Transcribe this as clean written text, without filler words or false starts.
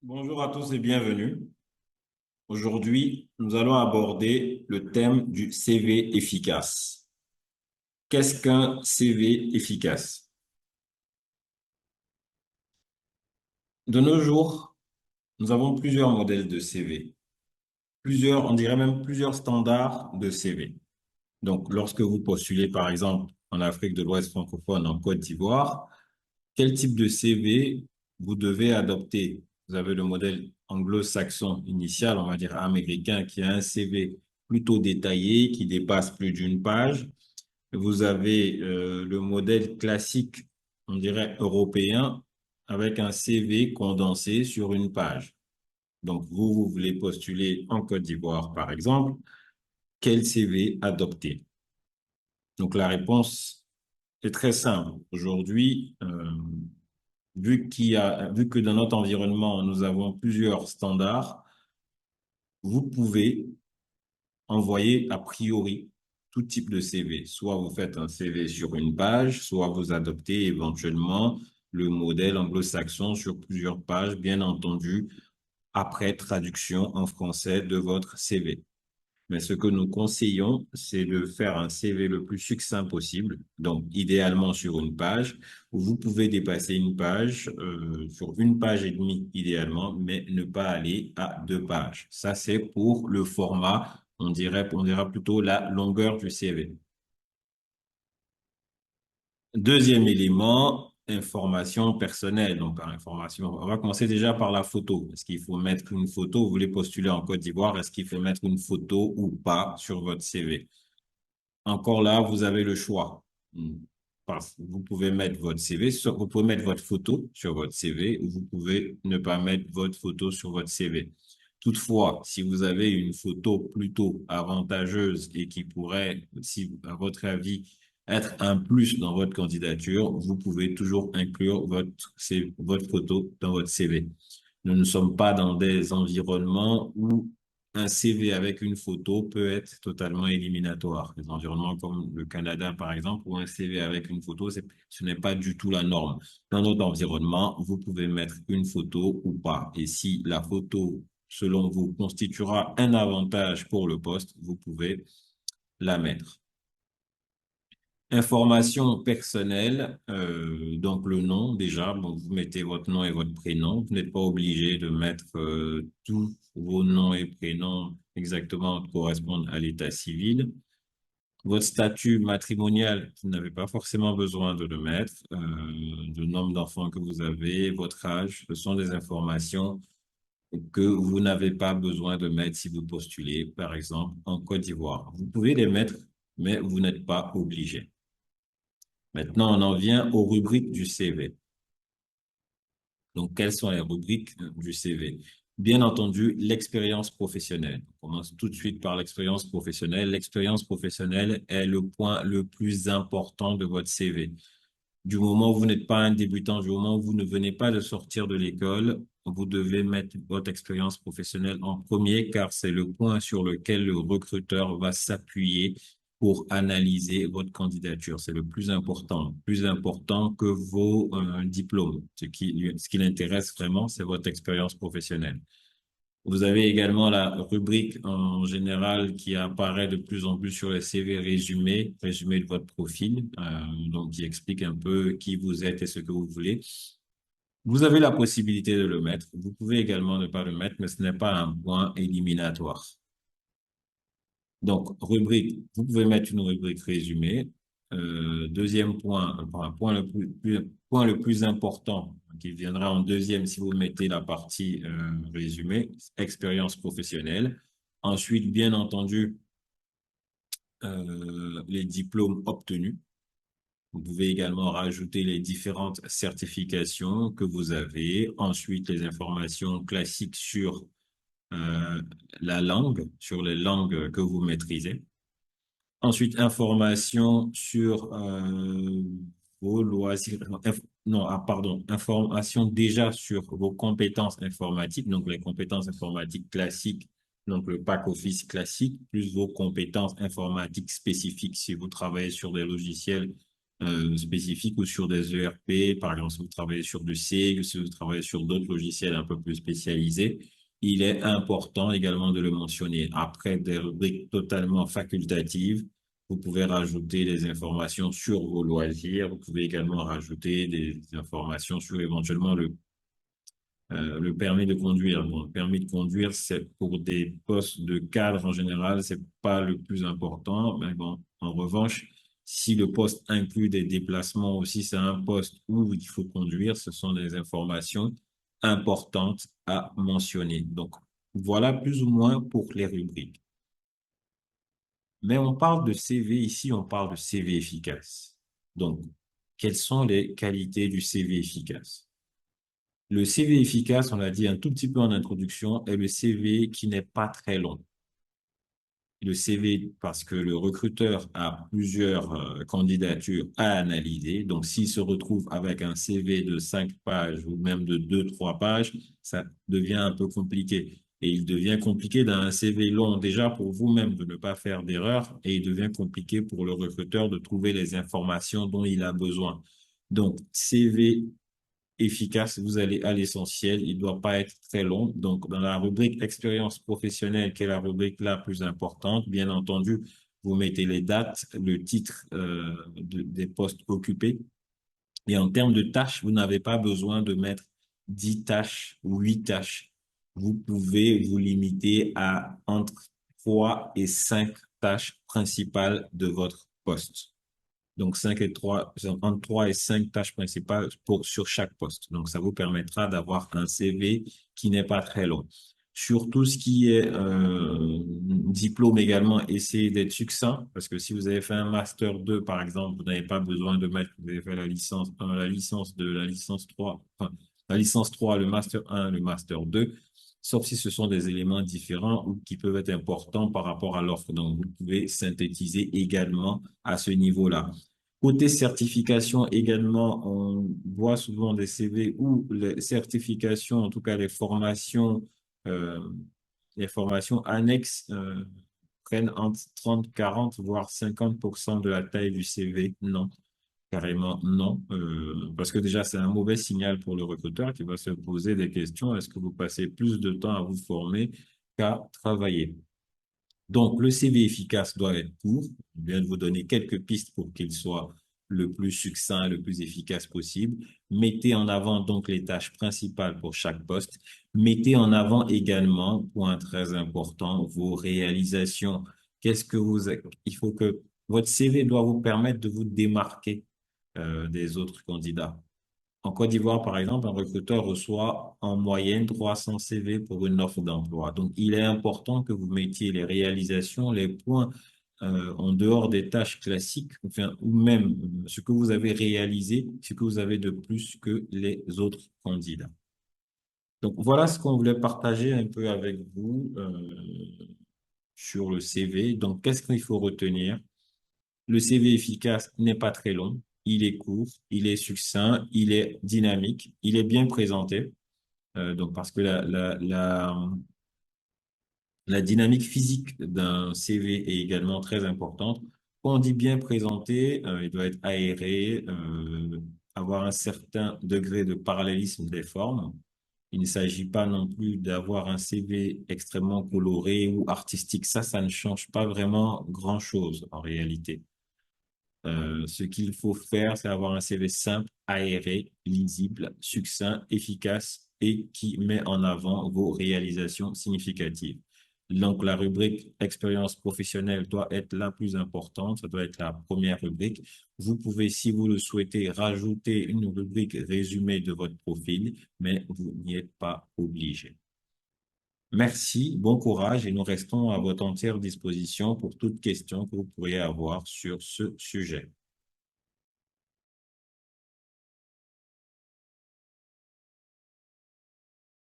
Bonjour à tous et bienvenue. Aujourd'hui, nous allons aborder le thème du CV efficace. Qu'est-ce qu'un CV efficace? De nos jours, nous avons plusieurs modèles de CV, on dirait même plusieurs standards de CV. Donc, lorsque vous postulez, par exemple, en Afrique de l'Ouest francophone, en Côte d'Ivoire, quel type de CV vous devez adopter? Vous avez le modèle anglo-saxon initial, on va dire américain, qui a un CV plutôt détaillé, qui dépasse plus d'une page. Vous avez le modèle classique, on dirait européen, avec un CV condensé sur une page. Donc, vous voulez postuler en Côte d'Ivoire, par exemple, quel CV adopter? Donc, la réponse est très simple. Aujourd'hui, vu que dans notre environnement, nous avons plusieurs standards, vous pouvez envoyer a priori tout type de CV. Soit vous faites un CV sur une page, soit vous adoptez éventuellement le modèle anglo-saxon sur plusieurs pages, bien entendu, après traduction en français de votre CV. Mais ce que nous conseillons, c'est de faire un CV le plus succinct possible, donc idéalement sur une page, où vous pouvez dépasser une page, sur une page et demie idéalement, mais ne pas aller à deux pages. Ça, c'est pour le format, on dira plutôt la longueur du CV. Deuxième élément, information personnelle. Donc, par information, on va commencer déjà par la photo. Est-ce qu'il faut mettre une photo? Vous voulez postuler en Côte d'Ivoire? Est-ce qu'il faut mettre une photo ou pas sur votre CV? Encore là, vous avez le choix. Hmm. Vous pouvez mettre votre CV, vous pouvez mettre votre photo sur votre CV ou vous pouvez ne pas mettre votre photo sur votre CV. Toutefois, si vous avez une photo plutôt avantageuse et qui pourrait, si à votre avis, être un plus dans votre candidature, vous pouvez toujours inclure votre photo dans votre CV. Nous ne sommes pas dans des environnements où un CV avec une photo peut être totalement éliminatoire. Des environnements comme le Canada, par exemple, où un CV avec une photo, ce n'est pas du tout la norme. Dans notre environnement, vous pouvez mettre une photo ou pas. Et si la photo, selon vous, constituera un avantage pour le poste, vous pouvez la mettre. Information personnelle, donc le nom déjà, donc vous mettez votre nom et votre prénom. Vous n'êtes pas obligé de mettre tous vos noms et prénoms exactement correspondent à l'état civil. Votre statut matrimonial, vous n'avez pas forcément besoin de le mettre. Le nombre d'enfants que vous avez, votre âge, ce sont des informations que vous n'avez pas besoin de mettre si vous postulez, par exemple, en Côte d'Ivoire. Vous pouvez les mettre, mais vous n'êtes pas obligé. Maintenant, on en vient aux rubriques du CV. Donc, quelles sont les rubriques du CV? Bien entendu, l'expérience professionnelle. On commence tout de suite par l'expérience professionnelle. L'expérience professionnelle est le point le plus important de votre CV. Du moment où vous n'êtes pas un débutant, du moment où vous ne venez pas de sortir de l'école, vous devez mettre votre expérience professionnelle en premier car c'est le point sur lequel le recruteur va s'appuyer pour analyser votre candidature. C'est le plus important que vos diplômes. Ce qui l'intéresse vraiment, c'est votre expérience professionnelle. Vous avez également la rubrique en général qui apparaît de plus en plus sur les CV résumé de votre profil, donc qui explique un peu qui vous êtes et ce que vous voulez. Vous avez la possibilité de le mettre. Vous pouvez également ne pas le mettre, mais ce n'est pas un point éliminatoire. Donc, rubrique, vous pouvez mettre une rubrique résumé. Deuxième point, enfin, point le plus important qui viendra en deuxième si vous mettez la partie résumé, expérience professionnelle. Ensuite, bien entendu, les diplômes obtenus. Vous pouvez également rajouter les différentes certifications que vous avez. Ensuite, les informations classiques sur la langue, sur les langues que vous maîtrisez. Ensuite, information sur vos loisirs. Non, ah, pardon, information déjà sur vos compétences informatiques, donc les compétences informatiques classiques, donc le pack office classique, plus vos compétences informatiques spécifiques si vous travaillez sur des logiciels spécifiques ou sur des ERP, par exemple, si vous travaillez sur du SIG, si vous travaillez sur d'autres logiciels un peu plus spécialisés, il est important également de le mentionner. Après des rubriques totalement facultatives, vous pouvez rajouter des informations sur vos loisirs. Vous pouvez également rajouter des informations sur éventuellement le permis de conduire. Bon, le permis de conduire, c'est pour des postes de cadre en général, c'est pas le plus important. Mais bon, en revanche, si le poste inclut des déplacements aussi, c'est un poste où il faut conduire. Ce sont des informations importantes à mentionner. Donc, voilà plus ou moins pour les rubriques. Mais on parle de CV ici, on parle de CV efficace. Donc, quelles sont les qualités du CV efficace? Le CV efficace, on l'a dit un tout petit peu en introduction, est le CV qui n'est pas très long. Le CV, parce que le recruteur a plusieurs candidatures à analyser. Donc, s'il se retrouve avec un CV de 5 pages ou même de 2, 3 pages, ça devient un peu compliqué. Et il devient compliqué dans un CV long déjà pour vous-même de ne pas faire d'erreur et il devient compliqué pour le recruteur de trouver les informations dont il a besoin. Donc, CV efficace, vous allez à l'essentiel, il ne doit pas être très long. Donc, dans la rubrique expérience professionnelle, qui est la rubrique la plus importante, bien entendu, vous mettez les dates, le titre des postes occupés. Et en termes de tâches, vous n'avez pas besoin de mettre 10 tâches ou 8 tâches. Vous pouvez vous limiter à entre 3 et 5 tâches principales de votre poste. Donc, 3 et 5 tâches principales sur chaque poste. Donc, ça vous permettra d'avoir un CV qui n'est pas très long. Sur tout ce qui est diplôme également, essayez d'être succinct, parce que si vous avez fait un master 2, par exemple, vous n'avez pas besoin de mettre, vous avez fait la licence 2, la licence 3, enfin, la licence 3, le master 1, le master 2, sauf si ce sont des éléments différents ou qui peuvent être importants par rapport à l'offre. Donc, vous pouvez synthétiser également à ce niveau-là. Côté certification également, on voit souvent des CV où les certifications, en tout cas euh, les formations annexes prennent entre 30, 40, voire 50% de la taille du CV. Non, carrément non. Parce que déjà, c'est un mauvais signal pour le recruteur qui va se poser des questions. Est-ce que vous passez plus de temps à vous former qu'à travailler? Donc, le CV efficace doit être court. Je viens de vous donner quelques pistes pour qu'il soit le plus succinct, le plus efficace possible. Mettez en avant donc les tâches principales pour chaque poste. Mettez en avant également, point très important, vos réalisations. Qu'est-ce que vous, il faut que votre CV doit vous permettre de vous démarquer des autres candidats. En Côte d'Ivoire, par exemple, un recruteur reçoit en moyenne 300 CV pour une offre d'emploi. Donc, il est important que vous mettiez les réalisations, les points en dehors des tâches classiques, enfin, ou même ce que vous avez réalisé, ce que vous avez de plus que les autres candidats. Donc, voilà ce qu'on voulait partager un peu avec vous sur le CV. Donc, qu'est-ce qu'il faut retenir? Le CV efficace n'est pas très long, il est court, il est succinct, il est dynamique, il est bien présenté. Donc parce que la dynamique physique d'un CV est également très importante. Quand on dit bien présenté, il doit être aéré, avoir un certain degré de parallélisme des formes. Il ne s'agit pas non plus d'avoir un CV extrêmement coloré ou artistique. Ça ne change pas vraiment grand-chose en réalité. Ce qu'il faut faire, c'est avoir un CV simple, aéré, lisible, succinct, efficace et qui met en avant vos réalisations significatives. Donc, la rubrique expérience professionnelle doit être la plus importante. Ça doit être la première rubrique. Vous pouvez, si vous le souhaitez, rajouter une rubrique résumé de votre profil, mais vous n'y êtes pas obligé. Merci, bon courage et nous restons à votre entière disposition pour toute question que vous pourriez avoir sur ce sujet.